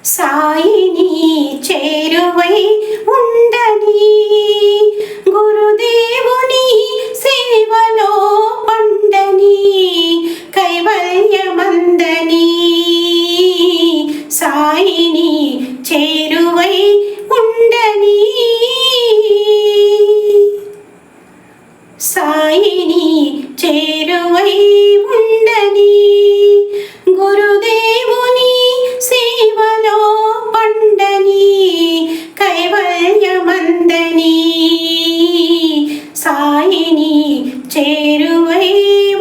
సాయిని చేరువై ఉండని, గురుదేవుని సేవలో పండని, కైవల్యమందని. సాయిని చేరువై ఉండని, సాయిని చేరువై ఉండని, గురుదేవుని సేవలో పండని, కైవల్యమందని. సాయిని చేరువై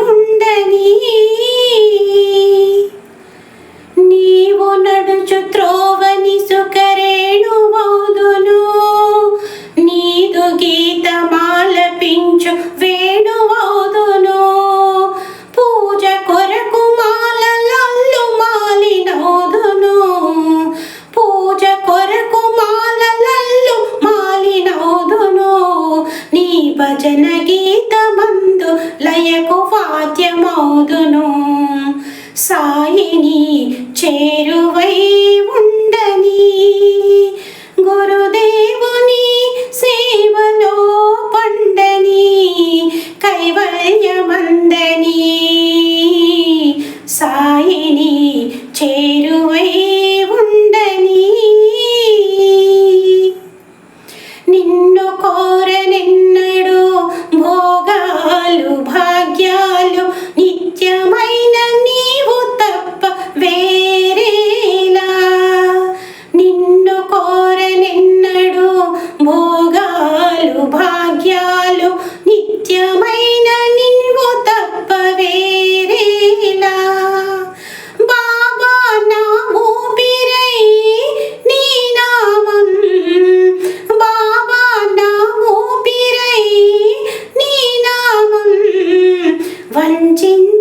ఉండని. నీవు నడుచు త్రోవని సుకరేణువౌదును, నీదు గీతమాలపించు వేణువౌదును, పూజ కొరకు మాలలల్లు మాలినౌదును, పూజ కొరకు మాలలల్లు మాలినౌదును. నీ భజన గీతమందు లయకు వాద్యమౌదును. సాయిని చేరువై ఉండని, గురుదేవుని సేవలో పండని, కైవల్యమందని. సాయిని చేరువై ఉండని. నిన్ను కోరనెన్నడు భోగాలు భాగ్యాలు, నిత్యమైన నీవు తప్ప వేరేలా. నిన్ను కోరనెన్నడు భోగాలు భాగ్యాలు, నిత్యమైన నీవు తప్ప వేరేలా. బాబా నా ఊపిరై నీ నామం, బాబా నా ఊపిరై నీ నామం వంచింది